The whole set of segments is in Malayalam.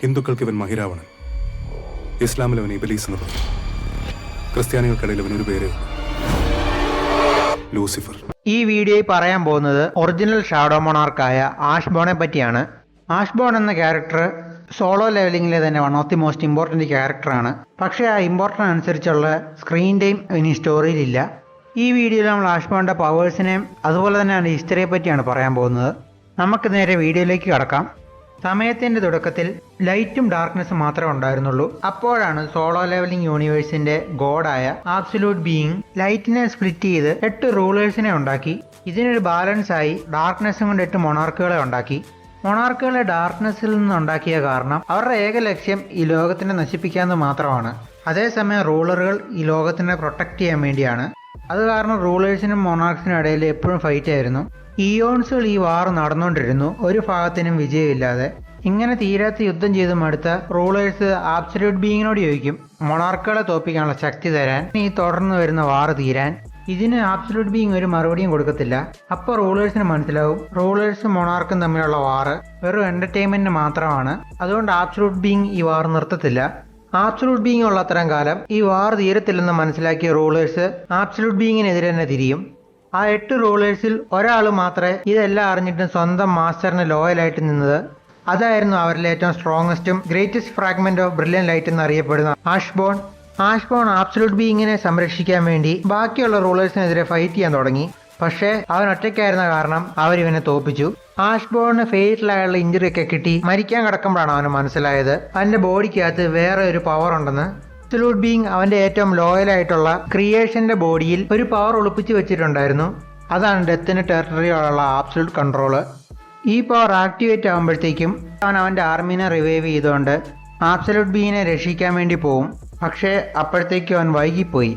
ഹിന്ദുക്കൾക്ക് ഇവൻ മഹിരാവണൻ, ഇസ്ലാമിൽ അവൻ ഇബലീസ് എന്ന് പറയും, ക്രിസ്ത്യാനികൾക്കിടയിൽ അവൻ ഒരു പേര് ലൂസിഫർ. ഈ വീഡിയോയിൽ പറയാൻ പോകുന്നത് ഒറിജിനൽ ഷാഡോ മൊണാർക്കായ ആഷ്ബോണെ പറ്റിയാണ്. ആഷ്ബോൺ എന്ന ക്യാരക്ടർ സോളോ ലെവലിംഗിലെ തന്നെ one of the most important ക്യാരക്ടറാണ്. പക്ഷേ ആ ഇമ്പോർട്ടൻ്റ് അനുസരിച്ചുള്ള സ്ക്രീൻ ടൈം ഇനി സ്റ്റോറിയിലില്ല. ഈ വീഡിയോയിൽ നമ്മൾ ആഷ്ബോണിൻ്റെ പവേഴ്സിനെയും അതുപോലെ തന്നെ അതിൻ്റെ ഹിസ്റ്ററിയെ പറ്റിയാണ് പറയാൻ പോകുന്നത്. നമുക്ക് നേരെ വീഡിയോയിലേക്ക് കടക്കാം. സമയത്തിൻ്റെ തുടക്കത്തിൽ ലൈറ്റും ഡാർക്ക്നെസ്സും മാത്രമേ ഉണ്ടായിരുന്നുള്ളൂ. അപ്പോഴാണ് സോളോ ലെവലിംഗ് യൂണിവേഴ്സിന്റെ ഗോഡായ ആബ്സല്യൂട്ട് ബീയിങ് ലൈറ്റിനെ സ്പ്ലിറ്റ് ചെയ്ത് 8 റൂളേഴ്സിനെ ഉണ്ടാക്കി. ഇതിനൊരു ബാലൻസായി ഡാർക്ക്നെസ്സും കൊണ്ട് 8 മൊണാർക്കുകളെ ഉണ്ടാക്കി. മൊണാർക്കുകളെ ഡാർക്ക്നെസ്സിൽ നിന്നുണ്ടാക്കിയ കാരണം അവരുടെ ഏക ലക്ഷ്യം ഈ ലോകത്തിനെ നശിപ്പിക്കാമെന്ന് മാത്രമാണ്. അതേസമയം റൂളറുകൾ ഈ ലോകത്തിനെ പ്രൊട്ടക്റ്റ് ചെയ്യാൻ വേണ്ടിയാണ്. അത് കാരണം റൂളേഴ്സിനും മൊണാർക്സിനും ഇടയിൽ എപ്പോഴും ഫൈറ്റ് ആയിരുന്നു. ഇയോൺസുകൾ ഈ വാർ നടന്നുകൊണ്ടിരുന്നു, ഒരു ഭാഗത്തിനും വിജയമില്ലാതെ. ഇങ്ങനെ തീരാത്ത യുദ്ധം ചെയ്ത് മടുത്ത റൂളേഴ്സ് ആബ്സല്യൂട്ട് ബീയിങ്ങിനോട് ചോദിക്കും മൊണാർക്കുകളെ തോൽപ്പിക്കാനുള്ള ശക്തി തരാൻ, ഈ തുടർന്ന് വരുന്ന വാർ തീരാൻ. ഇതിന് ആബ്സല്യൂട്ട് ബീയിങ് ഒരു മറുപടിയും കൊടുക്കത്തില്ല. അപ്പോൾ റൂളേഴ്സിന് മനസ്സിലാവും റൂളേഴ്സും മൊണാർക്കും തമ്മിലുള്ള വാർ വെറും എന്റർടൈൻമെന്റിന് മാത്രമാണ്. അതുകൊണ്ട് ആബ്സല്യൂട്ട് ബീയിങ് ഈ വാർ നിർത്തത്തില്ല. ആബ്സല്യൂട്ട് ബീയിങ് ഉള്ള അത്രയും കാലം ഈ വാർ തീരത്തില്ലെന്ന് മനസ്സിലാക്കിയ റൂളേഴ്സ് ആബ്സല്യൂട്ട് ബീയിങ്ങിനെതിരെ തന്നെ തിരിയും. ആ 8 റൂളേഴ്സിൽ ഒരാൾ മാത്രമേ ഇതെല്ലാം അറിഞ്ഞിട്ടും സ്വന്തം മാസ്റ്ററിന് ലോയലായിട്ട് നിന്നത്. അതായിരുന്നു അവരിലെ ഏറ്റവും സ്ട്രോങ്ങസ്റ്റും greatest fragment of brilliant light എന്നറിയപ്പെടുന്ന ആഷ്ബോൺ. ആഷ്ബോൺ ആബ്സല്യൂട്ട് ബീയിങ്ങിനെ സംരക്ഷിക്കാൻ വേണ്ടി ബാക്കിയുള്ള റൂളേഴ്സിനെതിരെ ഫൈറ്റ് ചെയ്യാൻ തുടങ്ങി. പക്ഷേ അവൻ ഒറ്റയ്ക്കായിരുന്ന കാരണം അവരിവനെ തോപ്പിച്ചു. ആഷ്ബോണിന് ഫേറ്റലായുള്ള ഇഞ്ചുറി ഒക്കെ കിട്ടി മരിക്കാൻ കിടക്കുമ്പോഴാണ് അവന് മനസ്സിലായത് അവന്റെ ബോഡിക്കകത്ത് വേറെ ഒരു പവർ ഉണ്ടെന്ന്. ആബ്സല്യൂട്ട് ബീയിങ് അവന്റെ ഏറ്റവും ലോയലായിട്ടുള്ള ക്രിയേഷന്റെ ബോഡിയിൽ ഒരു പവർ ഒളിപ്പിച്ച് വെച്ചിട്ടുണ്ടായിരുന്നു. അതാണ് ഡെത്തിന് ടെറിട്ടറിയുള്ള ആബ്സല്യൂട്ട് കൺട്രോള്. ഈ പവർ ആക്ടിവേറ്റ് ആകുമ്പോഴത്തേക്കും അവൻ അവന്റെ ആർമീനെ റിവൈവ് ചെയ്തുകൊണ്ട് ആബ്സല്യൂട്ട് ബീയിങ്ങിനെ രക്ഷിക്കാൻ വേണ്ടി പോവും. പക്ഷേ അപ്പോഴത്തേക്കും അവൻ വൈകിപ്പോയി.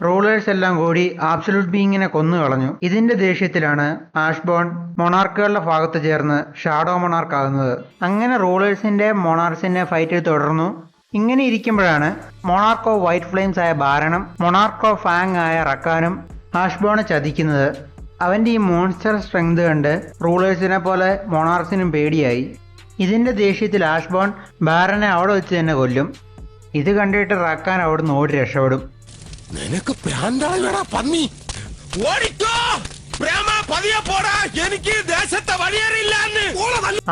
റൂളേഴ്സ് എല്ലാം കൂടി ആബ്സല്യൂട്ട് ബീയിങ്ങിനെ കൊന്നു കളഞ്ഞു. ഇതിന്റെ ദേഷ്യത്തിലാണ് ആഷ്ബോൺ മൊണാർക്കുകളുടെ ഭാഗത്ത് ചേർന്ന് ഷാഡോ മൊണാർക്ക് ആകുന്നത്. അങ്ങനെ റൂളേഴ്സിന്റെ മൊണാർക്സിന്റെ ഫൈറ്റിൽ തുടർന്നു. ഇങ്ങനെ ഇരിക്കുമ്പോഴാണ് മൊണാർക്ക് ഓഫ് വൈറ്റ് ഫ്ലെയിംസ് ആയ ബാരണം മൊണാർക്ക് ഓഫ് ഫാങ് ആയ റക്കാനും ആഷ്ബോണെ ചതിക്കുന്നത്. അവന്റെ ഈ മോൺസ്റ്റർ സ്ട്രെങ്ത് കണ്ട് റൂളേഴ്സിനെ പോലെ മൊണാർക്സിനും പേടിയായി. ഇതിന്റെ ദേഷ്യത്തിൽ ആഷ്ബോൺ ബാരനെ അവിടെ വെച്ച് തന്നെ കൊല്ലും. ഇത് കണ്ടിട്ട് റക്കാൻ അവിടുന്ന് ഓടി രക്ഷപ്പെടും. നിനക്ക് പ്രാന്താളാ പന്നി, ഓടിക്കോ എനിക്ക് ദേശത്തെ വഴിയേറിയില്ലാന്ന്.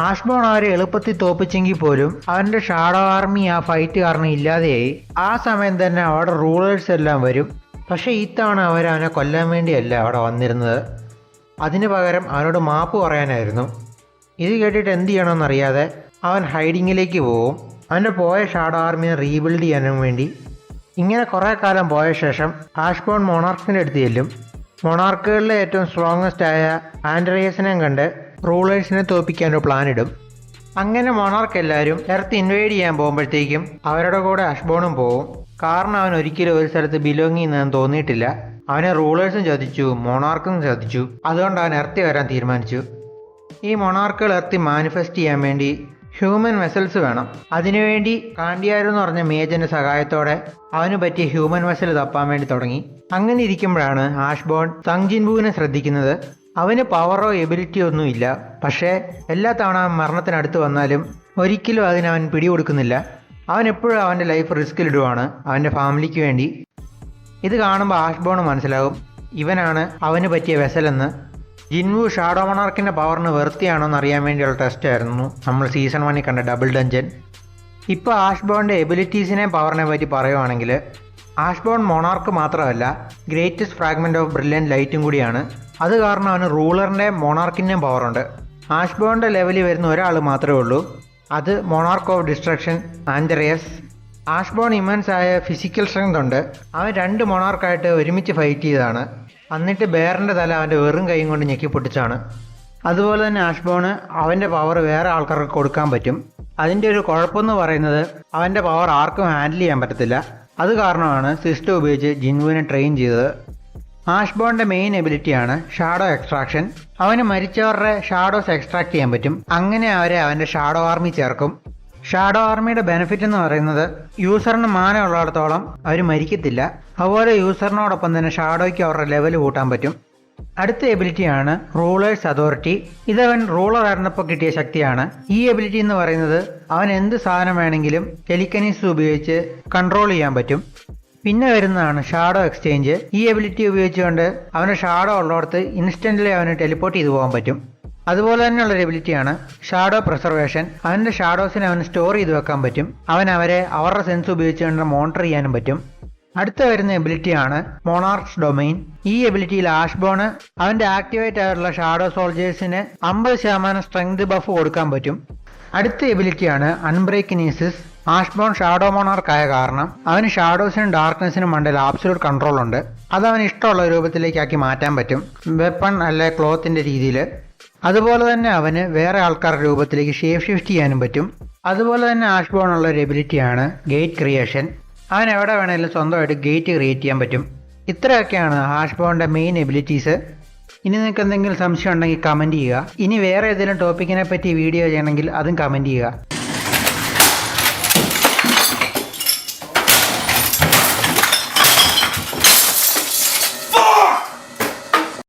ആഷ്ബോൺ അവരെ എളുപ്പത്തിൽ തോപ്പിച്ചെങ്കിൽ പോലും അവന്റെ ഷാഡോ ആർമി ആ ഫൈറ്റ് കാരണം ഇല്ലാതെയായി. ആ സമയം തന്നെ അവിടെ റൂളേഴ്സ് എല്ലാം വരും. പക്ഷെ ഇത്തവണ അവനെ കൊല്ലാൻ വേണ്ടിയല്ല അവിടെ വന്നിരുന്നത്, അതിനു പകരം അവനോട് മാപ്പ് പറയാനായിരുന്നു. ഇത് കേട്ടിട്ട് എന്ത് ചെയ്യണമെന്നറിയാതെ അവൻ ഹൈഡിങ്ങിലേക്ക് പോവും, അവൻ്റെ പോയ ഷാഡോ ആർമിയെ റീബിൽഡ് ചെയ്യാനും വേണ്ടി. ഇങ്ങനെ കുറേ കാലം പോയ ശേഷം ആഷ്ബോൺ മൊണാർക്സിൻ്റെ അടുത്ത് ചെല്ലും. മൊണാർക്കുകളിലെ ഏറ്റവും സ്ട്രോങ്ങസ്റ്റ് ആയ ആൻഡ്രിയസിനെയും കണ്ട് റൂളേഴ്സിനെ തോൽപ്പിക്കാൻ ഒരു പ്ലാൻ ഇടും. അങ്ങനെ മൊണാർക്ക് എല്ലാവരും എർത്ത് ഇൻവൈഡ് ചെയ്യാൻ പോകുമ്പോഴത്തേക്കും അവരുടെ കൂടെ ആഷ്ബോണും പോവും. കാരണം അവൻ ഒരിക്കലും ഒരു സ്ഥലത്ത് ബിലോങ് ചെയ്യുന്നതെന്ന് തോന്നിയിട്ടില്ല. അവനെ റൂളേഴ്സും ചതിച്ചു, മൊണാർക്കും ചതിച്ചു. അതുകൊണ്ട് അവൻ എർത്തി വരാൻ തീരുമാനിച്ചു. ഈ മൊണാർക്കുകൾ എർത്തി മാനിഫെസ്റ്റ് ചെയ്യാൻ വേണ്ടി ഹ്യൂമൻ വെസൽസ് വേണം. അതിനുവേണ്ടി കാണ്ടിയാരു എന്ന് പറഞ്ഞ മേജന്റെ സഹായത്തോടെ അവന് പറ്റിയ ഹ്യൂമൻ വെസൽ തപ്പാൻ വേണ്ടി തുടങ്ങി. അങ്ങനെ ഇരിക്കുമ്പോഴാണ് ആഷ്ബോൺ സങ് ജിൻബുവിനെ ശ്രദ്ധിക്കുന്നത്. അവന് പവറോ എബിലിറ്റിയോ ഒന്നുമില്ല. പക്ഷേ എല്ലാ തവണ മരണത്തിനടുത്ത് വന്നാലും ഒരിക്കലും അതിനവൻ പിടികൊടുക്കുന്നില്ല. അവൻ എപ്പോഴും അവൻ്റെ ലൈഫ് റിസ്കിലിടുവാണ് അവൻ്റെ ഫാമിലിക്ക് വേണ്ടി. ഇത് കാണുമ്പോൾ ആഷ്ബോൺ മനസ്സിലാകും ഇവനാണ് അവന് പറ്റിയ വെസലെന്ന്. ജിൻവു ഷാഡോ മൊണാർക്കിൻ്റെ പവറിന് വെറുത്തിയാണോ എന്ന് അറിയാൻ വേണ്ടിയുള്ള ടെസ്റ്റ് ആയിരുന്നു നമ്മൾ സീസൺ 1 കണ്ട ഡബിൾ ഡഞ്ചൻ. ഇപ്പോൾ ആഷ്ബോണിൻ്റെ എബിലിറ്റീസിനെ പവറിനെ പറ്റി പറയുവാണെങ്കിൽ ആഷ്ബോൺ മൊണാർക്ക് മാത്രമല്ല ഗ്രേറ്റസ്റ്റ് ഫ്രാഗ്മെന്റ് ഓഫ് ബ്രില്യൻ ലൈറ്റും കൂടിയാണ്. അത് കാരണം അവന് റൂളറിൻ്റെ മൊണാർക്കിൻ്റെയും പവറുണ്ട്. ആഷ്ബോണിൻ്റെ ലെവലിൽ വരുന്ന ഒരാൾ മാത്രമേ ഉള്ളൂ, അത് monarch of destruction Antares. Ashborn immense ആയ ഫിസിക്കൽ സ്ട്രെങ്ത് ഉണ്ട്. അവൻ 2 മൊണാർക്കായിട്ട് ഒരുമിച്ച് ഫൈറ്റ് ചെയ്തതാണ്. എന്നിട്ട് ബേറിൻ്റെ തല അവൻ്റെ വെറും കൈയും കൊണ്ട് ഞെക്കി പൊട്ടിച്ചാണ്. അതുപോലെ തന്നെ ആഷ്ബോണ് അവൻ്റെ പവർ വേറെ ആൾക്കാർക്ക് കൊടുക്കാൻ പറ്റും. അതിൻ്റെ ഒരു കുഴപ്പമെന്ന് പറയുന്നത് അവൻ്റെ പവർ ആർക്കും ഹാൻഡിൽ ചെയ്യാൻ പറ്റത്തില്ല. അത് കാരണമാണ് സിസ്റ്റം ഉപയോഗിച്ച് ജിൻവുവിനെ ട്രെയിൻ ചെയ്തത്. ആഷ്ബോണിൻ്റെ മെയിൻ എബിലിറ്റിയാണ് ഷാഡോ എക്സ്ട്രാക്ഷൻ. അവന് മരിച്ചവരുടെ ഷാഡോസ് എക്സ്ട്രാക്ട് ചെയ്യാൻ പറ്റും. അങ്ങനെ അവരെ അവൻ്റെ ഷാഡോ ആർമി ചേർക്കും. ഷാഡോ ആർമിയുടെ ബെനിഫിറ്റ് എന്ന് പറയുന്നത് യൂസറിന് മാനമുള്ളിടത്തോളം അവർ മരിക്കത്തില്ല. അതുപോലെ യൂസറിനോടൊപ്പം തന്നെ ഷാഡോയ്ക്ക് അവരുടെ ലെവൽ കൂട്ടാൻ പറ്റും. അടുത്ത എബിലിറ്റിയാണ് റൂളേഴ്സ് അതോറിറ്റി. ഇതവൻ റൂളർ ആയിരുന്നപ്പോൾ കിട്ടിയ ശക്തിയാണ്. ഈ എബിലിറ്റി എന്ന് പറയുന്നത് അവൻ എന്ത് സാധനം വേണമെങ്കിലും ടെലിക്കനീസ് ഉപയോഗിച്ച് കൺട്രോൾ ചെയ്യാൻ പറ്റും. പിന്നെ വരുന്നതാണ് ഷാഡോ എക്സ്ചേഞ്ച്. ഈ എബിലിറ്റി ഉപയോഗിച്ചുകൊണ്ട് അവൻ്റെ ഷാഡോ ഉള്ളിടത്ത് ഇൻസ്റ്റൻ്റ്ലി അവന് ടെലിപ്പോർട്ട് ചെയ്തു പോകാൻ പറ്റും. അതുപോലെ തന്നെയുള്ളൊരു എബിലിറ്റിയാണ് ഷാഡോ പ്രിസർവേഷൻ. അവൻ്റെ ഷാഡോസിനെ അവന് സ്റ്റോർ ചെയ്ത് വെക്കാൻ പറ്റും. അവരെ അവരുടെ സെൻസ് ഉപയോഗിച്ചുകൊണ്ട് മോണിറ്റർ ചെയ്യാനും പറ്റും. അടുത്ത വരുന്ന എബിലിറ്റിയാണ് മോണാർക്സ് ഡൊമൈൻ. ഈ എബിലിറ്റിയിൽ ആഷ്ബോണ് അവൻ്റെ ആക്ടിവേറ്റ് ആയിട്ടുള്ള ഷാഡോ സോൾജേഴ്സിന് 50% സ്ട്രെങ്ത് ബഫ് കൊടുക്കാൻ പറ്റും. അടുത്ത എബിലിറ്റിയാണ് അൺബ്രേക്കിനീസിസ്. ആഷ്ബോൺ ഷാഡോ മോണാർക്ക് ആയ കാരണം അവന് ഷാഡോസിനും ഡാർക്ക്നെസ്സിനും മണ്ടയിൽ ആബ്സലൂട്ട് കൺട്രോൾ ഉണ്ട്. അത് അവന് ഇഷ്ടമുള്ള രൂപത്തിലേക്കാക്കി മാറ്റാൻ പറ്റും, വെപ്പൺ അല്ലെ ക്ലോത്തിൻ്റെ രീതിയിൽ. അതുപോലെ തന്നെ അവന് വേറെ ആൾക്കാരുടെ രൂപത്തിലേക്ക് ഷേപ്പ് ഷിഫ്റ്റ് ചെയ്യാനും പറ്റും. അതുപോലെ തന്നെ ആഷ്ബോൺ ഉള്ള ഒരു എബിലിറ്റിയാണ് ഗേറ്റ് ക്രിയേഷൻ. അവൻ എവിടെ വേണമെങ്കിലും സ്വന്തമായിട്ട് ഗേറ്റ് ക്രിയേറ്റ് ചെയ്യാൻ പറ്റും. ഇത്രയൊക്കെയാണ് ആഷ്ബോണിൻ്റെ മെയിൻ എബിലിറ്റീസ്. ഇനി നിങ്ങൾക്ക് എന്തെങ്കിലും സംശയം ഉണ്ടെങ്കിൽ കമൻറ്റ് ചെയ്യുക. ഇനി വേറെ ഏതെങ്കിലും ടോപ്പിക്കിനെ പറ്റി വീഡിയോ ചെയ്യണമെങ്കിൽ അതും കമൻറ്റ് ചെയ്യുക.